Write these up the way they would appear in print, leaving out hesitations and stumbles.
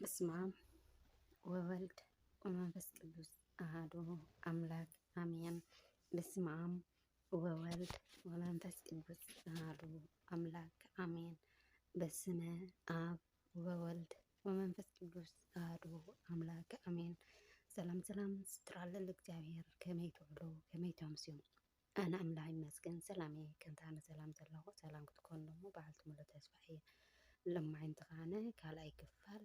በስመ አብ ወወልድ ወመንፈስ ቅዱስ አሐዱ አምላክ አሜን። በስመ አብ ወወልድ ወመንፈስ ቅዱስ አሐዱ አምላክ አሜን። በስመ አብ ወወልድ ወመንፈስ ቅዱስ አሐዱ አምላክ አሜን። ሰላም ሰላም ስትራለል እግዚአብሔር ከመይ ትውሉ ከመይ ተምስዩ ኣነ ኣምላኽ ይመስገን ሰላም ከንታነ ሰላም ዘለኹ ሰላም ክትኮን ደሞ በዓልቲ ሙሉ ተስፋ እየ ለማዓይን ተኻነ ካልኣይ ክፋል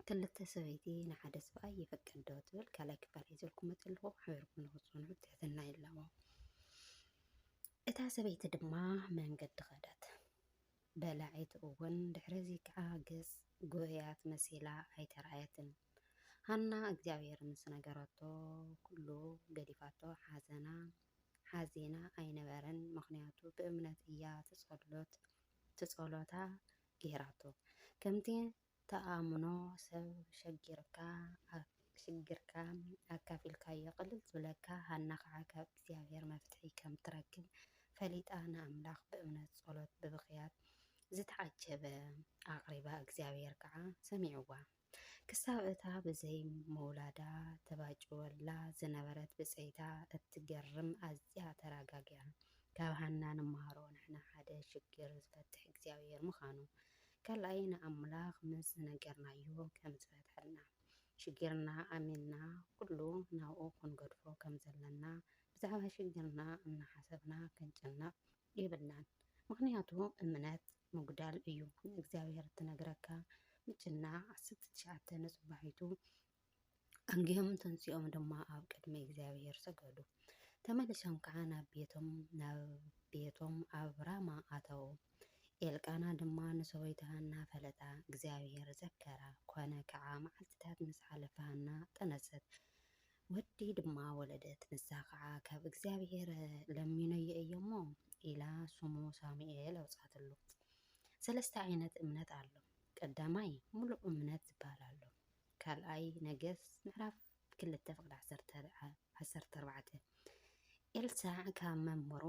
ክልተ ሰበይቲ ንሓደ ሰብኣይ ይፈቅድ ዶ ትብል ካልኣይ ክፋል ሒዘልኩም መፅለኹ ሓቢርኩም ንክትፅንሑ ትሕትና የለዎ። እታ ሰበይቲ ድማ መንገዲ ኸደት በላዒት እውን ድሕረዚ ከዓ ገፅ ጎያት መሲላ ኣይተረኣየትን። ሃና እግዚአብሔር ምስ ነገረቶ ኩሉ ገዲፋቶ ሓዚና ኣይነበረን። ምክንያቱ ብእምነት እያ ትጸሎታ ጌራቶ ከምቲ ተኣምኖ ሰብ ሽግርካ ኣካፊልካዮ ቅልል ዝብለካ ሃና ከዓ ካብ እግዚአብሔር መፍትሒ ከም ትረክብ ፈሊጣ ንኣምላኽ ብእምነት ጸሎት ብብኽያት ዝተዓጀበ ኣቕሪባ እግዚአብሔር ከዓ ሰሚዕዋ። ክሳብ እታ ብዘይ መውላዳ ተባጭወላ ዝነበረት ብፅይታ እትገርም ኣዝያ ተረጋጊያ። ካብ ሃና ንመሃሮ ንሕና ሓደ ሽግር ዝፈትሕ እግዚአብሔር ምዃኑ ካልኣይ ንኣምላኽ ምስ ነገርናዮ ከም ዝፈትሐልና ሽግርና ኣሚንና ኩሉ ናብኡ ክንገድፎ ከም ዘለና ብዛዕባ ሽግርና እናሓሰብና ክንጭነቕ የብልናን። ምክንያቱ እምነት ምጉዳል እዩ። ንእግዚአብሔር እትነግረካ ምጭናቅ 19 ንፅባሒቱ ኣንጊኦም ተንሲኦም ድማ ኣብ ቅድሚ እግዚአብሔር ሰገዱ። ተመልሶም ከዓ ናብ ቤቶም ኣብ ራማ ኣተዉ። ኤልቃና ድማ ንሰበይቱ ሃና ፈለጣ እግዚአብሔር ዘከራ። ኮነ ከዓ መዓልትታት ምስ ሓለፈ ሃና ጠነሰት ወዲ ድማ ወለደት። ንሳ ከዓ ካብ እግዚአብሔር ለሚነዮ እየሞ ኢላ ስሙ ሳሙኤል ኣውፃትሉ። ሰለስተ ዓይነት እምነት ኣሎ። ቀዳማይ ሙሉእ እምነት ዝበሃል ኣሎ። ካልኣይ ነገስት ምዕራፍ 2:14 ኤልሳዕ ካብ መምህሩ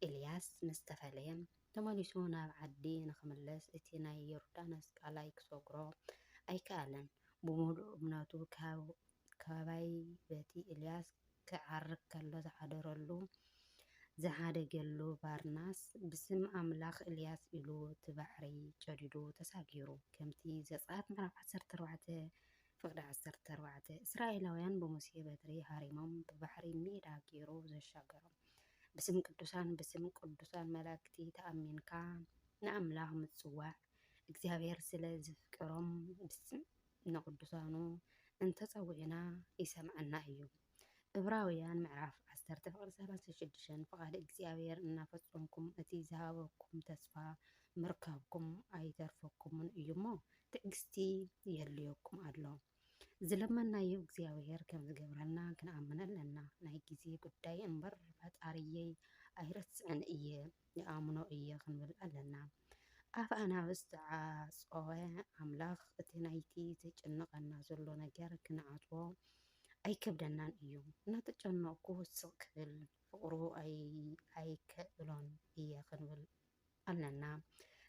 ኤልያስ ምስ ተፈለየ ተመሊሱ ናብ ዓዲ ንክምለስ እቲ ናይ ዮርዳኖስ ቃላይ ክሰግሮ ኣይከኣለን። ብሙሉእ እምነቱ ካባይ በቲ ኤልያስ ክዓርግ ከሎ ዝሓደገሉ ባርናስ ብስም ኣምላኽ ኤልያስ ኢሉ ትባሕሪ ጨዲዱ ተሳጊሩ። ከምቲ ዘጸአት ምዕራፍ 14:14 እስራኤላውያን ብሙሴ በትሪ ሃሪሞም ብባሕሪ ሜዳ ገይሩ ዘሻገሮም። ብስም ቅዱሳን መላእክቲ ተኣሚንካ ንኣምላኽ ምጽዋዕ እግዚአብሔር ስለ ዝፍቅሮም ብስም ንቅዱሳኑ እንተጸዊዕና ይሰምዐና እዩ። ዕብራውያን ምዕራፍ 10:36 ፍቃድ እግዚአብሔር እናፈጸምኩም እቲ ዝሃበኩም ተስፋ ምርካብኩም ኣይተርፈኩምን እዩሞ ትዕግስቲ የድልየኩም ኣሎ። ዝለመናዮ እግዚአብሔር ከም ዝገብረና ክንኣምን ኣለና። ናይ ግዜ ጉዳይ እምበር ፈጣሪየይ ኣይረስዕን እየ ይኣምኖ እየ ክንብል ኣለና። ኣፍ ኣናብስት ዓፀወ ኣምላኽ እቲ ናይቲ ዘጨንቀና ዘሎ ነገር ክንዓፅዎ ኣይከብደናን እዩ። እናተጨነቅኩ ውስቕ ክብል ፍቅሩ ኣይክእሎን እየ ክንብል ኣለና።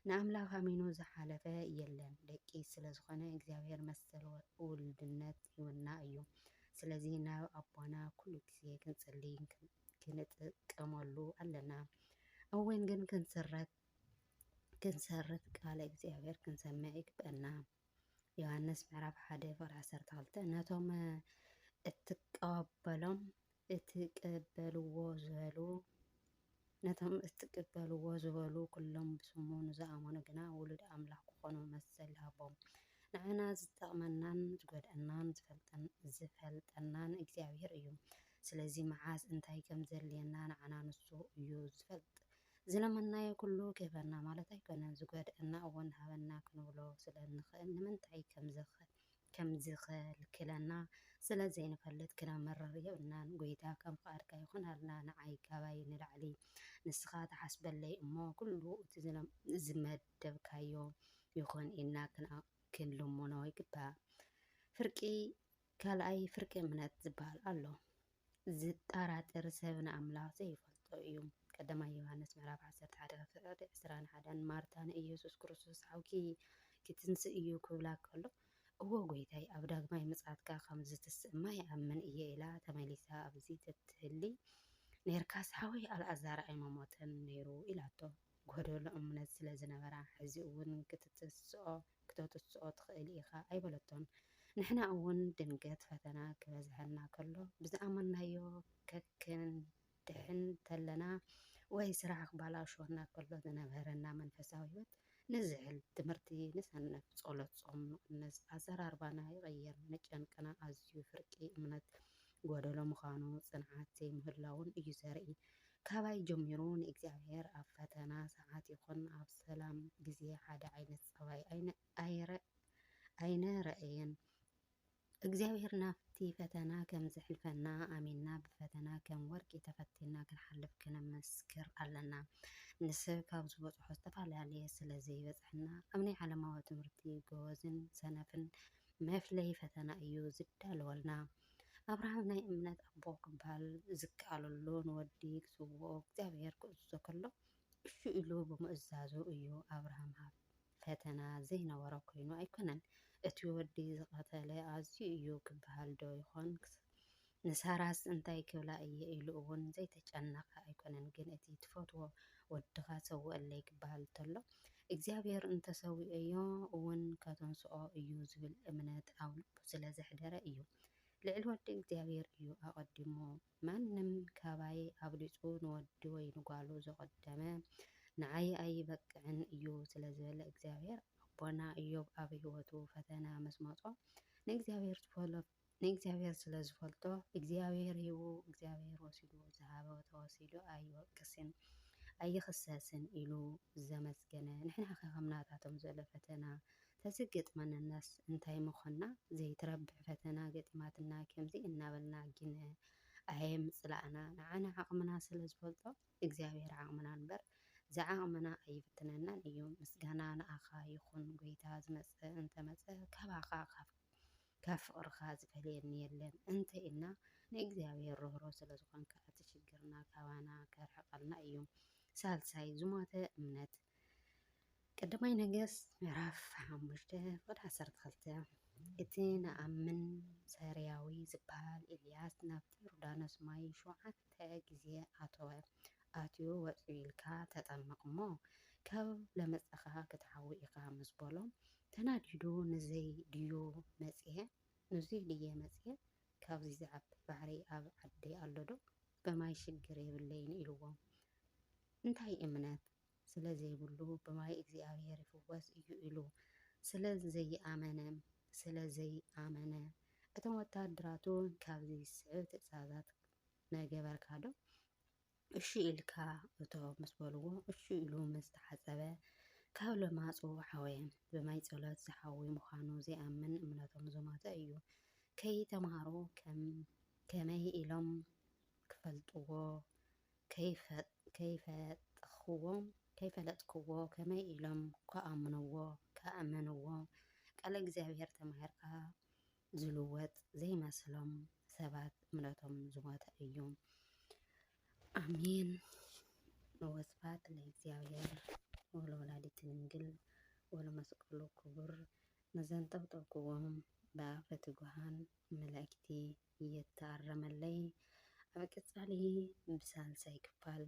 ንኣምላኽ ኣሚኑ ዝሓለፈ የለን። ደቂ ስለዝኾነ እግዚአብሔር መሰል ውልድነት ይውና እዩ። ስለዚ ናብ ኣቦና ኩሉ ግዜ ክንጽልይ ክንጥቀመሉ ኣለና። እውን ግን ክንሰርት ቃል እግዚአብሔር ክንሰምዕ ይግበአና። ዮሃንስ ምዕራፍ 1:12 ነቶም እትቅበልዎ ዝበሉ ኩሎም ብስሙ ንዝኣመኑ ግና ውሉድ ኣምላኽ ክኾኑ መሰል ሃቦም። ንዓና ዝጠቕመናን ዝጎድአናን ዝፈልጠናን እግዚአብሔር እዩ። ስለዚ መዓዝ እንታይ ከም ዘድልየና ንዓና ንሱ እዩ ዝፈልጥ። ዝለመናዮ ኩሉ ክህበና ማለት ኣይኮነን። ዝጎድአና እውን ሃበና ክንብሎ ስለንኽእል ንምንታይ ከም ዝኸልክለና ስለዘይንፈልጥ ክነመርር የብልናን። ጎይታ ከም ፍቃድካ ይኹን ኣልና ንዓይ ካባይ ንላዕሊ ንስኻ ተሓስበለይ እሞ ኩሉ እቲ ዝመደብካዮ ይኹን ኢልና ክንልሙኖ ይግባእ። ካልኣይ ፍርቂ እምነት ዝበሃል ኣሎ። ዝጠራጥር ሰብ ንኣምላኽ ዘይፈልጦ እዩ። ቀዳማይ ዮሃንስ ምዕራፍ 11:21 ማርታ ንኢየሱስ ክርስቶስ ሓውኪ ክትንስእ እዩ ክብላ ከሎ እዎ ጎይታይ ኣብ ዳግማይ ምጽኣትካ ከም ዝትስእማ ይኣምን እየ ኢላ ተመሊሳ ኣብዚ ትትህሊ ነርካስ ሓወይ ኣልዓዛር ኣይመሞተን ነይሩ ኢላቶ ጎደሎ እምነት ስለ ዝነበራ ሕዚ እውን ክተትስኦ ትኽእል ኢኻ ኣይበለቶን። ንሕና እውን ድንገት ፈተና ክበዝሐና ከሎ ብዝኣመናዮ ከክንድሕን ተለና ወይ ስራሕ ክበላሸወና ከሎ ዝነበረና መንፈሳዊ ህይወት ንዝሕል ትምህርቲ ንሰንፍ ጸሎት ጾም ንቕንስ ኣዘራርባና ይቕየር ንጨንቅና ኣዝዩ ፍርቂ እምነት ጎደሎ ምዃኑ ጽንዓት ዘይምህላውን እዩ ዘርኢ ካባይ ጀሚሩ ንእግዚኣብሔር ኣብ ፈተና ሰዓት ይኹን ኣብ ሰላም ግዜ ሓደ ዓይነት ጸባይ ኣይነረአየን። እግዚአብሔር ናብቲ ፈተና ከም ዘሕልፈና ኣሚንና ብፈተና ከም ወርቂ ተፈቲና ክንሓልፍ ክነመስክር ኣለና። ንሰብ ካብ ዝበፅሖ ዝተፈላለየ ስለ ዘይበፅሐና ኣብ ናይ ዓለማዊ ትምህርቲ ጎበዝን ሰነፍን መፍለይ ፈተና እዩ ዝዳለወልና። ኣብርሃም ናይ እምነት ኣቦ ክበሃል ዝከኣለሉ ንወዲ ክስውኦ እግዚአብሔር ክእዝዞ ከሎ እሺ ኢሉ ብምእዛዙ እዩ። ኣብርሃም ፈተና ዘይነበሮ ኮይኑ ኣይኮነን። እቲ ወዲ ዝቐተለ ኣዝዩ እዩ ክበሃል ዶ ይኾን? ንሳራስ እንታይ ክብላ እየ ኢሉ እውን ዘይተጨነቐ ኣይኮነን። ግን እቲ ትፈትዎ ወድኻ ሰውአለይ ክበሃል እንተሎ እግዚኣብሔር እንተሰዊአዮ እውን ከተንስኦ እዩ ዝብል እምነት ኣብ ልቡ ስለ ዘሕደረ እዩ። ልዕሊ ወዲ እግዚኣብሔር እዩ ኣቐዲሙ ማንም ካባይ ኣብሊፁ ንወዲ ወይ ንጓሉ ዘቐደመ ንዓይ ኣይበቅዕን እዩ ስለ ዝበለ እግዚኣብሔር ኣቦና ኢዮብ ኣብ ህይወቱ ፈተና ምስ መጾ ንእግዚኣብሔር ስለ ዝፈልጦ እግዚአብሔር ሂቡ እግዚአብሔር ወሲዱ ዝሃበ ተወሲዱ ኣይወቅስን ኣይኽሰስን ኢሉ ዘመስገነ። ንሕና ከም ናታቶም ዘሎ ፈተና ተዘገጥመንናስ እንታይ ምኾና ዘይትረብሕ ፈተና ገጢማትና ከምዚ እናበልና ግን ኣይምፅላእና ንዓና ዓቕምና ስለ ዝፈልጦ እግዚአብሔር ዓቕምና እምበር ዝዓቕምና ኣይፍትነናን እዩ። ምስጋና ንኣኻ ይኹን ጎይታ ዝመፅእ እንተመፀ ካባኻ ካብ ፍቕርካ ዝፈልየኒ የለን እንተኢልና ንእግዚአብሔር ርህሩህ ስለ ዝኾንካ እቲ ሽግርና ካባና ከርሕቐልና እዩ። ሳልሳይ ዝሞተ እምነት ቀዳማይ ነገሥት ምዕራፍ 5:12 እቲ ነኣምን ሰሪያዊ ዝበሃል ኤልያስ ናብቲ ዮርዳኖስ ማይ 7 ግዜ ኣትዩ ወፂኡ ኢልካ ተጠመቕ እሞ ካብ ለመፀኻ ክትሓዊ ኢኻ ምስ በሎ ተናዲዱ ንዘይ ድየ መፅየ ካብዚ ዝዓቢ ባሕሪ ኣብ ዓደይ ኣሎ ዶ ብማይ ሽግር የብለይን ኢልዎ። እንታይ እምነት ስለ ዘይብሉ ብማይ እግዚአብሔር ይፍወስ እዩ ኢሉ ስለዘይኣመነ እቶም ወታደራቱ ካብዚ ዝስዕብ ትእዛዛት ነገበርካ ዶ እሺ ኢልካ እቶም ምስ በልዎ እሺ ኢሉ ምስ ተሓፀበ ካብ ለማፁ ሓወየ። ብማይ ጸሎት ዝሓዊ ምዃኑ ዘይኣምን እምነቶም ዝሞተ እዩ። ከይተምሃሩ ከመይ ኢሎም ክፈልጥዎ ከይፈለጥክዎ ከመይ ኢሎም ከኣምንዎ ቃል እግዚአብሔር ተማሂርካ ዝልወጥ ዘይመስሎም ሰባት እምነቶም ዝሞተ እዩ። ኣሜን። ወስብሐት ለእግዚአብሔር ወለወላዲቱ ድንግል ወለመስቀሉ ክቡር። ንዘንጠብጠብክዎም ብኣፈ ትጉሃን መላእክቲ ይተኣረመለይ። ኣብ ቀጻሊ ብሳልሳይ ክፋል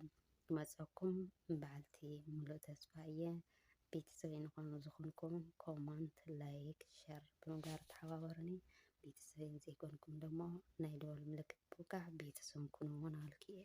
ክመፀኩም በዓልቲ ሙሉእ ተስፋ እየ። ቤተሰበይ ንኾኑ ዝኾንኩም ኮመንት፣ ላይክ፣ ሸር ብምግባር ተሓባበሩኒ። ቤተሰበይ ዘይኮንኩም ደሞ ናይ ደወል ምልክት ብምውቃዕ ቤተሰብ ኩኑ እውን ኣልክየ